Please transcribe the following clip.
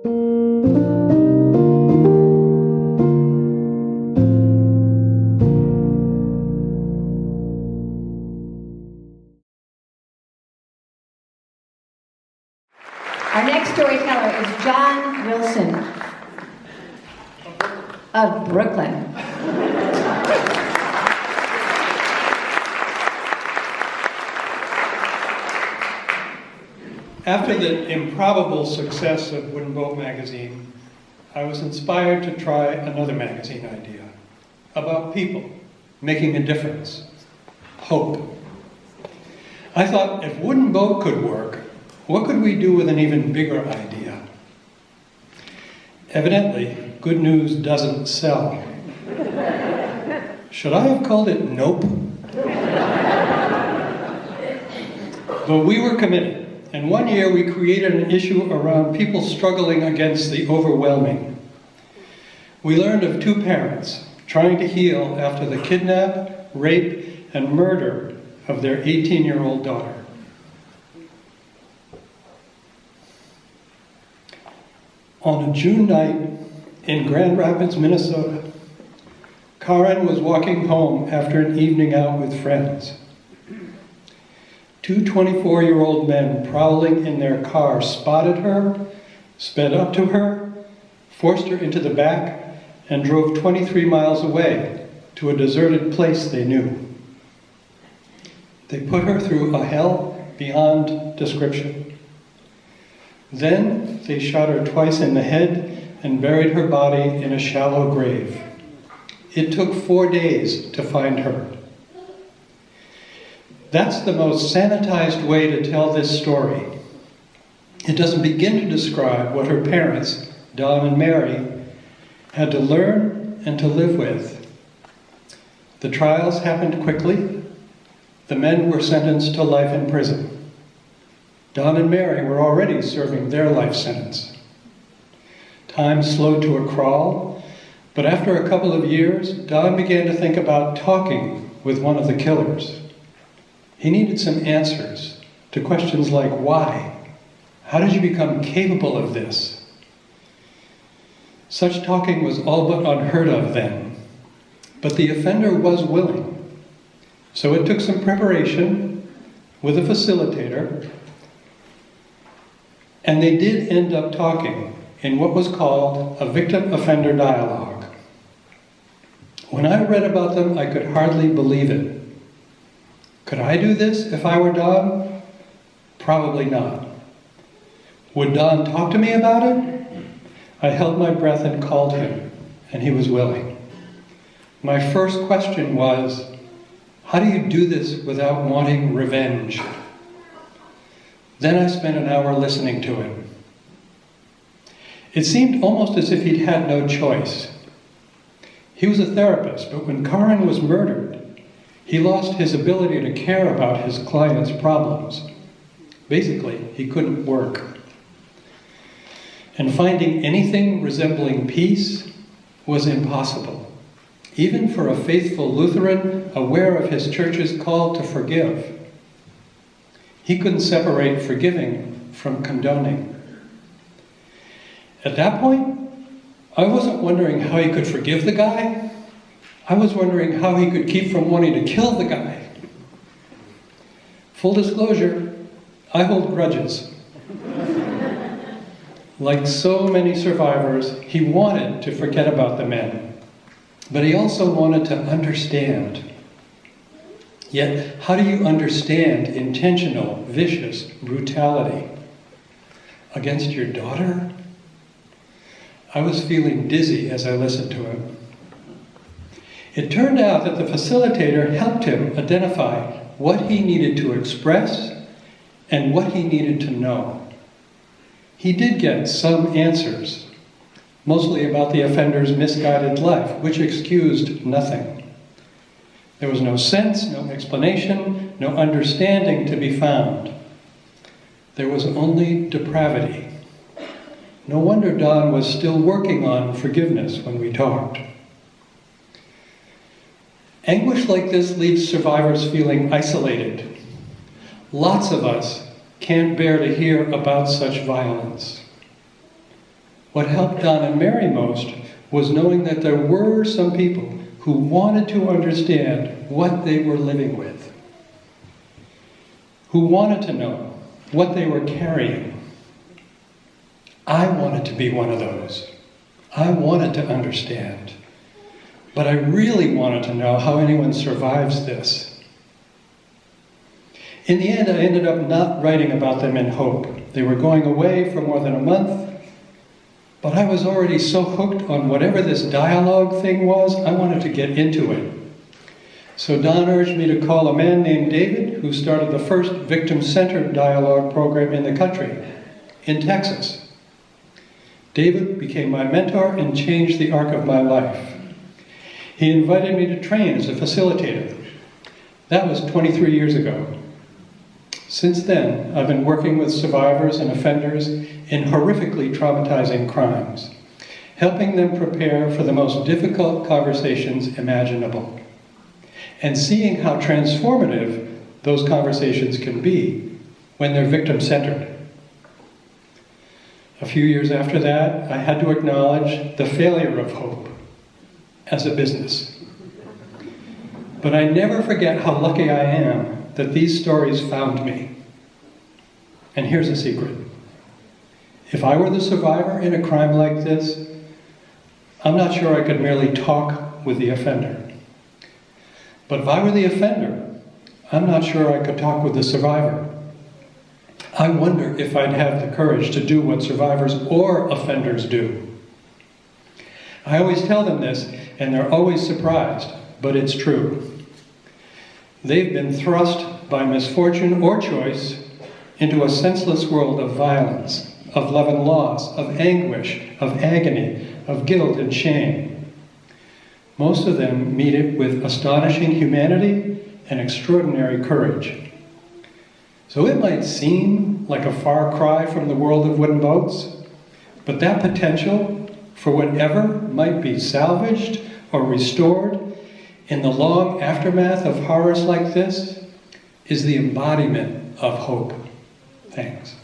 Our next storyteller is Jon Wilson of Brooklyn. After the improbable success of WoodenBoat Magazine, I was inspired to try another magazine idea about people making a difference, hope. I thought, if WoodenBoat could work, what could we do with an even bigger idea? Evidently, good news doesn't sell. Should I have called it Nope? But we were committed, and one year we created an issue around people struggling against the overwhelming. We learned of two parents trying to heal after the kidnap, rape, and murder of their 18-year-old daughter. On a June night in Grand Rapids, Minnesota, Karen was walking home after an evening out with friends. Two 24-year-old men prowling in their car spotted her, sped up to her, forced her into the back, and drove 23 miles away to a deserted place they knew. They put her through a hell beyond description. Then they shot her twice in the head and buried her body in a shallow grave. It took 4 days to find her. That's the most sanitized way to tell this story. It doesn't begin to describe what her parents, Don and Mary, had to learn and to live with. The trials happened quickly. The men were sentenced to life in prison. Don and Mary were already serving their life sentence. Time slowed to a crawl, but after a couple of years, Don began to think about talking with one of the killers. He needed some answers to questions like, why? How did you become capable of this? Such talking was all but unheard of then, but the offender was willing. So it took some preparation with a facilitator, and they did end up talking in what was called a victim-offender dialogue. When I read about them, I could hardly believe it. Could I do this if I were Don? Probably not. Would Don talk to me about it? I held my breath and called him, and he was willing. My first question was, how do you do this without wanting revenge? Then I spent an hour listening to him. It seemed almost as if he'd had no choice. He was a therapist, but when Karen was murdered, he lost his ability to care about his client's problems. Basically, he couldn't work. And finding anything resembling peace was impossible, even for a faithful Lutheran aware of his church's call to forgive. He couldn't separate forgiving from condoning. At that point, I wasn't wondering how he could forgive the guy. I was wondering how he could keep from wanting to kill the guy. Full disclosure, I hold grudges. Like so many survivors, he wanted to forget about the men, but he also wanted to understand. Yet, how do you understand intentional, vicious brutality against your daughter? I was feeling dizzy as I listened to him. It turned out that the facilitator helped him identify what he needed to express and what he needed to know. He did get some answers, mostly about the offender's misguided life, which excused nothing. There was no sense, no explanation, no understanding to be found. There was only depravity. No wonder Don was still working on forgiveness when we talked. Anguish like this leaves survivors feeling isolated. Lots of us can't bear to hear about such violence. What helped Don and Mary most was knowing that there were some people who wanted to understand what they were living with, who wanted to know what they were carrying. I wanted to be one of those. I wanted to understand. But I really wanted to know how anyone survives this. In the end, I ended up not writing about them in hope. They were going away for more than a month, but I was already so hooked on whatever this dialogue thing was, I wanted to get into it. So Don urged me to call a man named David, who started the first victim-centered dialogue program in the country, in Texas. David became my mentor and changed the arc of my life. He invited me to train as a facilitator. That was 23 years ago. Since then, I've been working with survivors and offenders in horrifically traumatizing crimes, helping them prepare for the most difficult conversations imaginable, and seeing how transformative those conversations can be when they're victim-centered. A few years after that, I had to acknowledge the failure of hope as a business. But I never forget how lucky I am that these stories found me. And here's a secret. If I were the survivor in a crime like this, I'm not sure I could merely talk with the offender. But if I were the offender, I'm not sure I could talk with the survivor. I wonder if I'd have the courage to do what survivors or offenders do. I always tell them this, and they're always surprised, but it's true. They've been thrust by misfortune or choice into a senseless world of violence, of love and loss, of anguish, of agony, of guilt and shame. Most of them meet it with astonishing humanity and extraordinary courage. So it might seem like a far cry from the world of wooden boats, but that potential for whatever might be salvaged or restored in the long aftermath of horrors like this is the embodiment of hope. Thanks.